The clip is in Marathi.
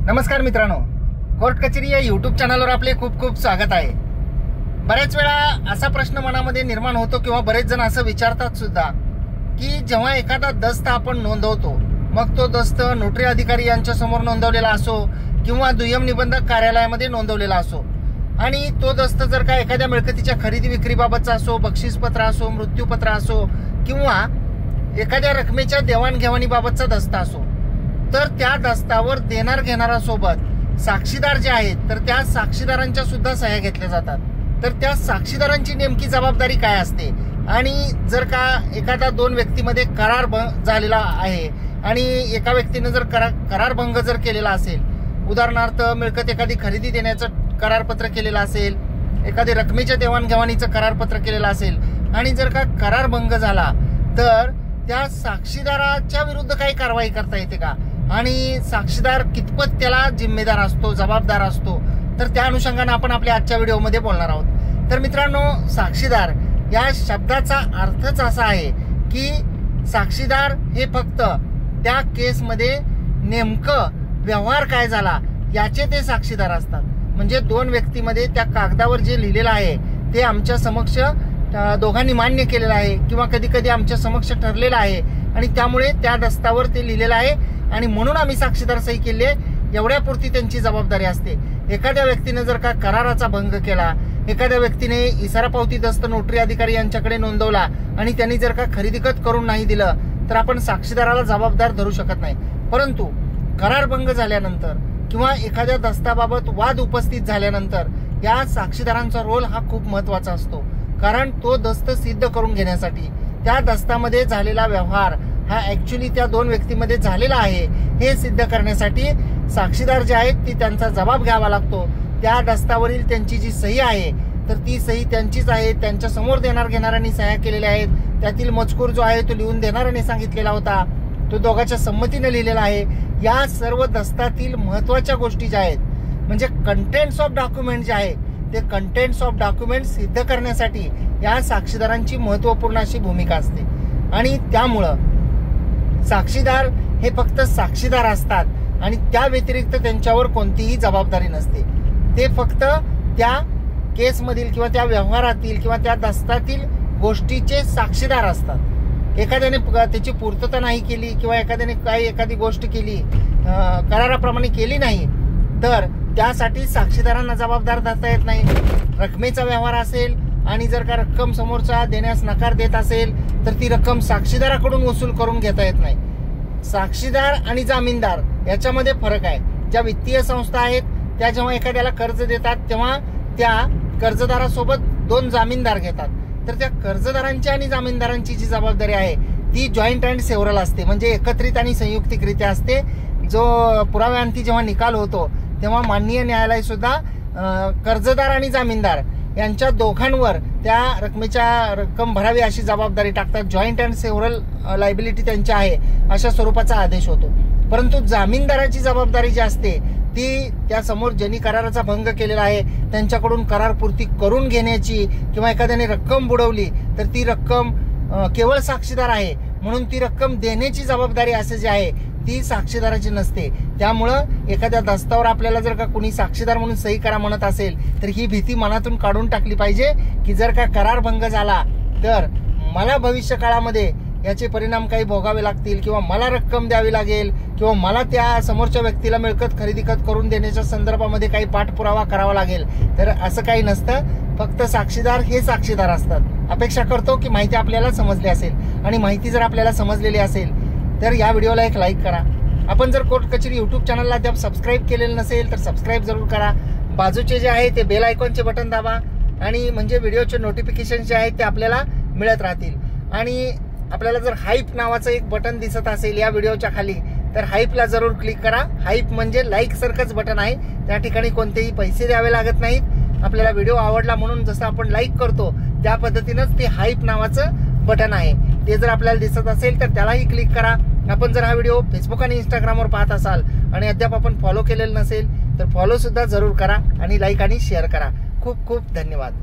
नमस्कार मित्रांनो, कोर्ट कचेरी या यूट्यूब चॅनलवर आपले खूप खूप स्वागत आहे। बरेच वेळा असा प्रश्न मनामध्ये निर्माण होतो किंवा बरेच जण असं विचारतात सुद्धा की जेव्हा एखादा दस्त आपण नोंदवतो, मग तो दस्त नोटरी अधिकारी यांच्या समोर नोंदवलेला असो किंवा दुय्यम निबंधक कार्यालयामध्ये नोंदवलेला असो, आणि तो दस्त जर का एखाद्या मिळकतीच्या खरेदी विक्रीबाबतचा असो, बक्षीसपत्र असो, मृत्यूपत्र असो किंवा एखाद्या रकमेच्या देवाणघेवाणीबाबतचा दस्त असो, तर त्या दस्तावर देणार घेणाऱ्यासोबत साक्षीदार जे आहेत तर त्या साक्षीदारांच्या सुद्धा सह्या घेतल्या जातात। तर त्या साक्षीदारांची नेमकी जबाबदारी काय असते, आणि जर का एखादा दोन व्यक्तीमध्ये करार झालेला आहे आणि एका व्यक्तीने जर करारभंग जर केलेला असेल, उदाहरणार्थ मिळकत एखादी खरेदी देण्याचं करारपत्र केलेलं असेल, एखादी रकमेच्या देवाणघेवाणीचं करारपत्र केलेलं असेल आणि जर का करारभंग झाला तर त्या साक्षीदाराच्या विरुद्ध काही कारवाई करता येते का, आणि साक्षीदार कितपत त्याला जिम्मेदार असतो, जबाबदार असतो, तर त्या अनुषंगाने आपण आपल्या आजच्या व्हिडिओमध्ये बोलणार आहोत। तर मित्रांनो, साक्षीदार या शब्दाचा अर्थच असा आहे की साक्षीदार हे फक्त त्या केसमध्ये नेमकं व्यवहार काय झाला याचे ते साक्षीदार असतात। म्हणजे दोन व्यक्तीमध्ये त्या कागदावर जे लिहिलेलं आहे ते आमच्या समक्ष दोघांनी मान्य केलेलं आहे किंवा कधी कधी आमच्या समक्ष ठरलेलं आहे, आणि त्यामुळे त्या दस्तावर ते लिहिलेलं आहे आणि म्हणून आम्ही साक्षीदार सही केली आहे, एवढ्यापुरती त्यांची जबाबदारी असते। एखाद्या व्यक्तीने जर का कराराचा भंग केला, एखाद्या व्यक्तीने इसारा पावती दस्त नोटरी अधिकारी यांच्याकडे नोंदवला आणि त्यांनी जर का खरेदीखत करून नाही दिलं, तर आपण साक्षीदाराला जबाबदार धरू शकत नाही। परंतु करारभंग झाल्यानंतर किंवा एखाद्या दस्ताबाबत वाद उपस्थित झाल्यानंतर या साक्षीदारांचा रोल हा खूप महत्वाचा असतो, कारण तो दस्त सिद्ध करून घेण्यासाठी त्या दस्तामध्ये झालेला व्यवहार हा ऍक्च्युली त्या दोन व्यक्तीमध्ये झालेला आहे हे सिद्ध करण्यासाठी साक्षीदार जे आहेत ती त्यांचा जबाब घ्यावा लागतो। त्या दस्तावरील त्यांची जी सही आहे तर ती सही त्यांचीच आहे, त्यांच्या समोर देणार घेणाऱ्यांनी सह्या केलेल्या आहेत, त्यातील मजकूर जो आहे तो लिहून देणाऱ्याने सांगितलेला होता, तो दोघांच्या संमतीने लिहिलेला आहे। या सर्व दस्तातील महत्वाच्या गोष्टी ज्या आहेत, म्हणजे कंटेंट्स ऑफ डॉक्युमेंट जे आहे ते कंटेंट्स ऑफ डॉक्युमेंट सिद्ध करण्यासाठी या साक्षीदारांची महत्वपूर्ण अशी भूमिका असते, आणि त्यामुळं साक्षीदार हे फक्त साक्षीदार असतात आणि त्या व्यतिरिक्त त्यांच्यावर कोणतीही जबाबदारी नसते। ते फक्त त्या केसमधील किंवा त्या व्यवहारातील किंवा त्या दस्तातील गोष्टीचे साक्षीदार असतात। एखाद्याने त्याची पूर्तता नाही केली किंवा एखाद्याने एखादी गोष्ट केली, कराराप्रमाणे केली नाही, तर त्यासाठी साक्षीदारांना जबाबदार धरता येत नाही। रकमेचा व्यवहार असेल आणि जर का रक्कम समोरचा देण्यास नकार देत असेल तर ती रक्कम साक्षीदाराकडून वसूल करून घेता येत नाही। साक्षीदार आणि जामीनदार याच्यामध्ये फरक आहे। ज्या वित्तीय संस्था आहेत त्या जेव्हा एखाद्याला कर्ज देतात तेव्हा त्या कर्जदारासोबत दोन जामीनदार घेतात, तर त्या कर्जदारांची आणि जामीनदारांची जी जबाबदारी आहे ती जॉईंट अँड सेव्हरल असते, म्हणजे एकत्रित आणि संयुक्तिकरित्या असते। जो पुराव्यांती जेव्हा निकाल होतो तेव्हा माननीय न्यायालय सुद्धा कर्जदार आणि जामीनदार यांच्या दोघांवर त्या रक्कम भरावी अशी जबाबदारी टाकतात। जॉईंट अँड सेव्हरल लायबिलिटी त्यांची आहे अशा स्वरूपाचा आदेश होतो। परंतु जामीनदाराची जबाबदारी जी असते ती त्या समोर ज्यांनी कराराचा भंग केलेला आहे त्यांच्याकडून करारपूर्ती करून घेण्याची, किंवा एखाद्याने रक्कम बुडवली तर ती रक्कम केवळ साक्षीदार आहे म्हणून ती रक्कम देण्याची जबाबदारी असे जे आहे ती साक्षीदाराची नसते। त्यामुळं एखाद्या दस्तावर आपल्याला जर का कोणी साक्षीदार म्हणून सही करा म्हणत असेल तर ही भीती मनातून काढून टाकली पाहिजे की जर का करारभंग झाला तर मला भविष्य काळामध्ये याचे परिणाम काही भोगावे लागतील, किंवा मला रक्कम द्यावी लागेल, किंवा मला त्या समोरच्या व्यक्तीला मिळकत खरेदीखत करून देण्याच्या संदर्भामध्ये काही पाठपुरावा करावा लागेल। तर असं काही नसतं, फक्त साक्षीदार हे साक्षीदार असतात। अपेक्षा करतो की माहिती आपल्याला समजली असेल, आणि माहिती जर आपल्याला समजलेली असेल तर या व्हिडिओला एक लाईक करा। आपण जर कोर्ट कचेरी यूट्यूब चॅनलला अद्याप सबस्क्राईब केलेलं नसेल तर सबस्क्राईब जरूर करा। बाजूचे जे आहे ते बेल आयकॉनचे बटन दाबा, आणि म्हणजे व्हिडिओचे नोटिफिकेशन जे आहेत ते आपल्याला मिळत राहतील। आणि आपल्याला जर हाईप नावाचं एक बटन दिसत असेल या व्हिडिओच्या खाली तर हाईपला जरूर क्लिक करा। हाईप म्हणजे लाईक सारखंच बटन आहे, त्या ठिकाणी कोणतेही पैसे द्यावे लागत नाहीत। आपल्याला व्हिडिओ आवडला म्हणून जसं आपण लाईक करतो त्या पद्धतीनंच ते हाईप नावाचं बटन आहे, ते जर आपल्याला दिसत असेल तर त्यालाही क्लिक करा। आपण जर हा व्हिडिओ फेसबुक आणि इंस्टाग्रामवर पाहत असाल आणि अद्याप आपण फॉलो केलेलं नसेल तर फॉलो सुद्धा जरूर करा आणि लाईक आणि शेअर करा। खूप खूप धन्यवाद।